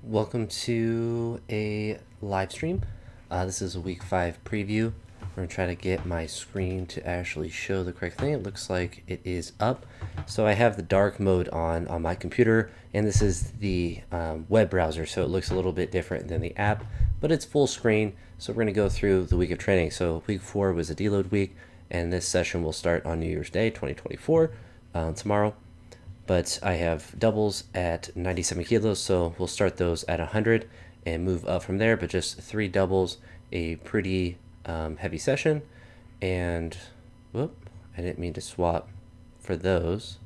Welcome to a live stream. This is a week 5 preview. We're going to try to get my screen to actually show the correct thing. It looks like it is up. So I have the dark mode on my computer, and this is the web browser, so it looks a little bit different than the app, but it's full screen. So we're going to go through the week of training. So week 4 was a deload week, and this session will start on New Year's Day 2024, tomorrow. But I have doubles at 97 kilos, so we'll start those at 100 and move up from there, but just 3 doubles, a pretty heavy session. And whoop, I didn't mean to swap for those.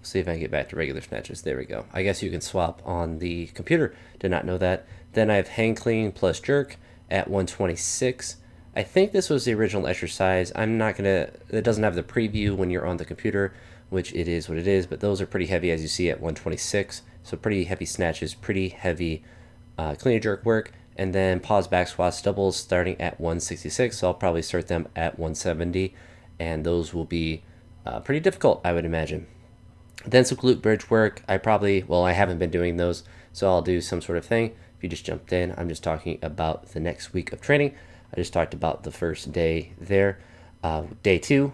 See if I can get back to regular snatches. There we go. I guess you can swap on the computer. Did not know that. Then I have hang clean plus jerk at 126. I think this was the original exercise. I'm not gonna, it doesn't have the preview when you're on the computer, which it is what it is, but those are pretty heavy, as you see, at 126. So pretty heavy snatches, pretty heavy clean and jerk work. And then pause back squats, doubles starting at 166. So I'll probably start them at 170, and those will be pretty difficult, I would imagine. Then some glute bridge work. I haven't been doing those, so I'll do some sort of thing. If you just jumped in, I'm just talking about the next week of training. I just talked about the first day there. Day 2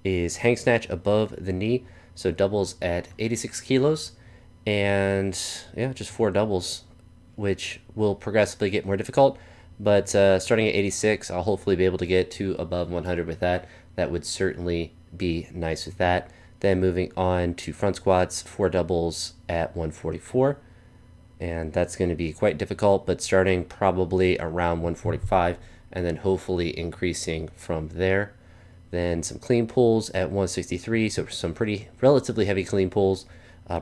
is hang snatch above the knee, so doubles at 86 kilos, and yeah, just 4 doubles, which will progressively get more difficult, but starting at 86, I'll hopefully be able to get to above 100 with that. That would certainly be nice with that. Then moving on to front squats, 4 doubles at 144, and that's going to be quite difficult, but starting probably around 145, and then hopefully increasing from there. Then some clean pulls at 163, so some pretty relatively heavy clean pulls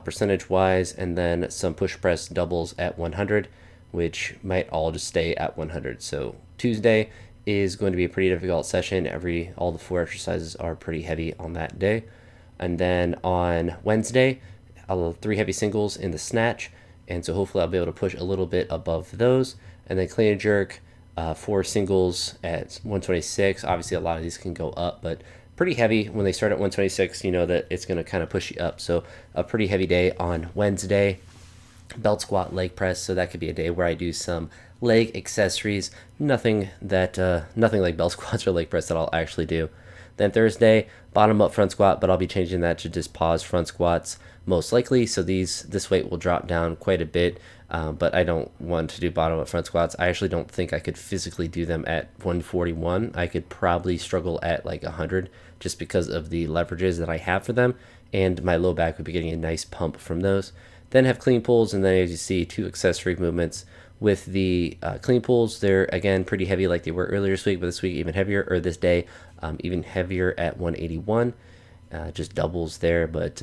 percentage wise, and then some push press doubles at 100, which might all just stay at 100. So Tuesday is going to be a pretty difficult session. All the 4 exercises are pretty heavy on that day. And then on Wednesday, 3 heavy singles in the snatch, and so hopefully I'll be able to push a little bit above those. And then clean and jerk, 4 singles at 126. Obviously a lot of these can go up, but pretty heavy. When they start at 126, you know that it's going to kind of push you up. So a pretty heavy day on Wednesday. Belt squat, leg press, so that could be a day where I do some leg accessories. Nothing like belt squats or leg press that I'll actually do. Then Thursday, bottom up front squat, but I'll be changing that to just pause front squats most likely. So this weight will drop down quite a bit, but I don't want to do bottom up front squats. I actually don't think I could physically do them at 141. I could probably struggle at like 100 just because of the leverages that I have for them, and my low back would be getting a nice pump from those. Then have clean pulls, and then as you see, 2 accessory movements. With the clean pulls, they're again pretty heavy like they were earlier this week, but this week even heavier, or this day even heavier at 181. Just doubles there, but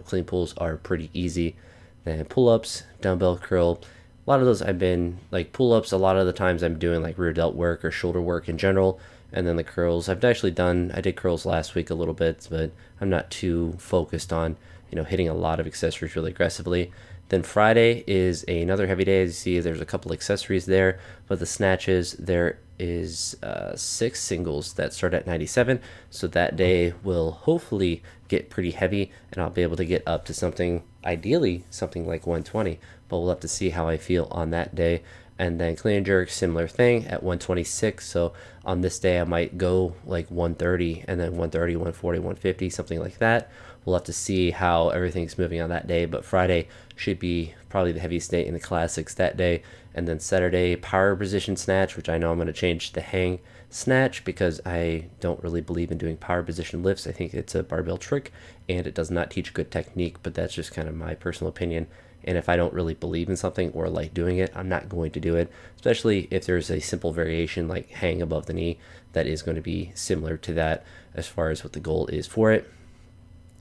clean pulls are pretty easy. Then pull-ups, dumbbell curl. A lot of those I've been like pull-ups. A lot of the times I'm doing like rear delt work or shoulder work in general. And then the curls, I did curls last week a little bit, but I'm not too focused on hitting a lot of accessories really aggressively. Then Friday is another heavy day. As you see, there's a couple accessories there, but the snatches, there is 6 singles that start at 97. So that day will hopefully get pretty heavy, and I'll be able to get up to ideally something like 120, but we'll have to see how I feel on that day. And then clean and jerk, similar thing at 126. So on this day, I might go like 130, and then 130, 140, 150, something like that. We'll have to see how everything's moving on that day, but Friday should be probably the heaviest day in the classics that day. And then Saturday, power position snatch, which I know I'm going to change to hang snatch because I don't really believe in doing power position lifts. I think it's a barbell trick, and it does not teach good technique, but that's just kind of my personal opinion. And if I don't really believe in something or like doing it, I'm not going to do it, especially if there's a simple variation like hang above the knee that is going to be similar to that as far as what the goal is for it.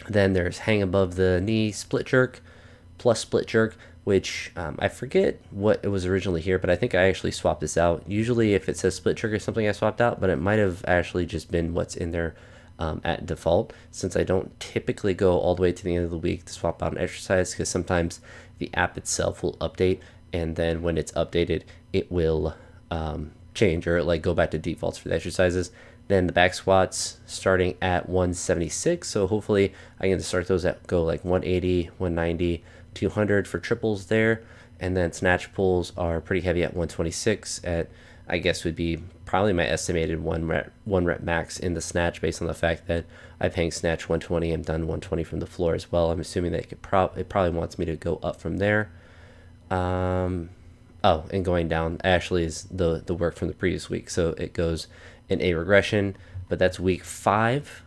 Then there's hang above the knee split jerk plus split jerk, which I forget what it was originally here, but I think I actually swapped this out. Usually if it says split jerk or something, I swapped out, but it might have actually just been what's in there at default, since I don't typically go all the way to the end of the week to swap out an exercise, because sometimes the app itself will update, and then when it's updated, it will change or like go back to defaults for the exercises. Then the back squats starting at 176, so hopefully I can start those at go like 180, 190, 200 for triples there, and then snatch pulls are pretty heavy at 126 at, I guess would be probably my estimated one rep max in the snatch, based on the fact that I've hang snatch 120 and done 120 from the floor as well. I'm assuming that it probably wants me to go up from there. Oh, and going down actually is the work from the previous week, so it goes in a regression, but that's week 5.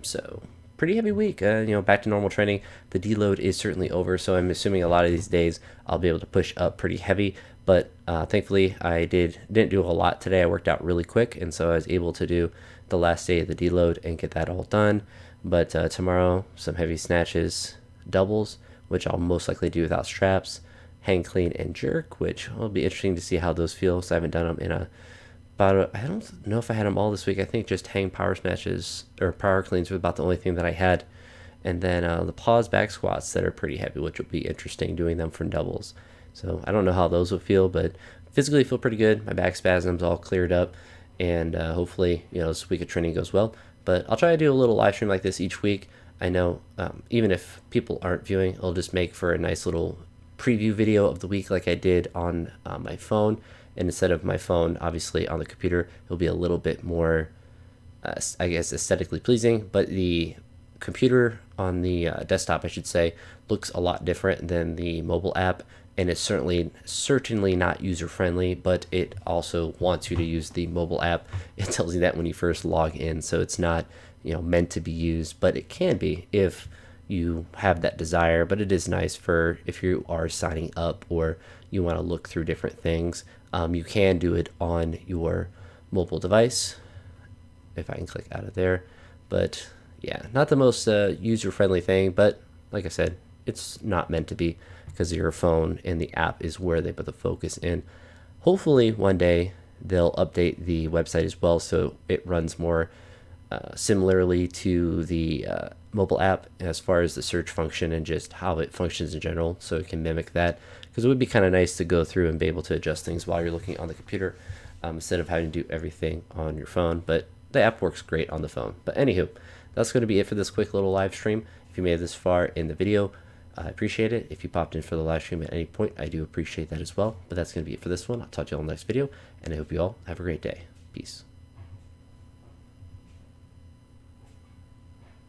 So pretty heavy week. Back to normal training. The deload is certainly over, so I'm assuming a lot of these days I'll be able to push up pretty heavy. But thankfully, I didn't do a lot today. I worked out really quick, and so I was able to do the last day of the deload and get that all done. But tomorrow, some heavy snatches, doubles, which I'll most likely do without straps, hang clean and jerk, which will be interesting to see how those feel. So I haven't done them in I don't know if I had them all this week. I think just hang power snatches or power cleans was about the only thing that I had. And then the pause back squats that are pretty heavy, which will be interesting doing them from doubles. So I don't know how those will feel, but physically feel pretty good. My back spasms all cleared up, and hopefully, this week of training goes well. But I'll try to do a little live stream like this each week. I know even if people aren't viewing, I'll just make for a nice little preview video of the week like I did on my phone. And instead of my phone, obviously on the computer, it'll be a little bit more, I guess, aesthetically pleasing. But the computer on the desktop, I should say, looks a lot different than the mobile app. And it's certainly not user-friendly, but it also wants you to use the mobile app. It tells you that when you first log in, so it's not meant to be used, but it can be if you have that desire. But it is nice for if you are signing up or you want to look through different things. You can do it on your mobile device, if I can click out of there. But yeah, not the most user-friendly thing, but like I said, it's not meant to be, because your phone and the app is where they put the focus in. Hopefully one day they'll update the website as well, so it runs more similarly to the mobile app as far as the search function and just how it functions in general, so it can mimic that. Because it would be kind of nice to go through and be able to adjust things while you're looking on the computer instead of having to do everything on your phone. But the app works great on the phone. But anywho, that's going to be it for this quick little live stream. If you made it this far in the video, I appreciate it. If you popped in for the live stream at any point, I do appreciate that as well. But that's going to be it for this one. I'll talk to you all in the next video, and I hope you all have a great day. Peace.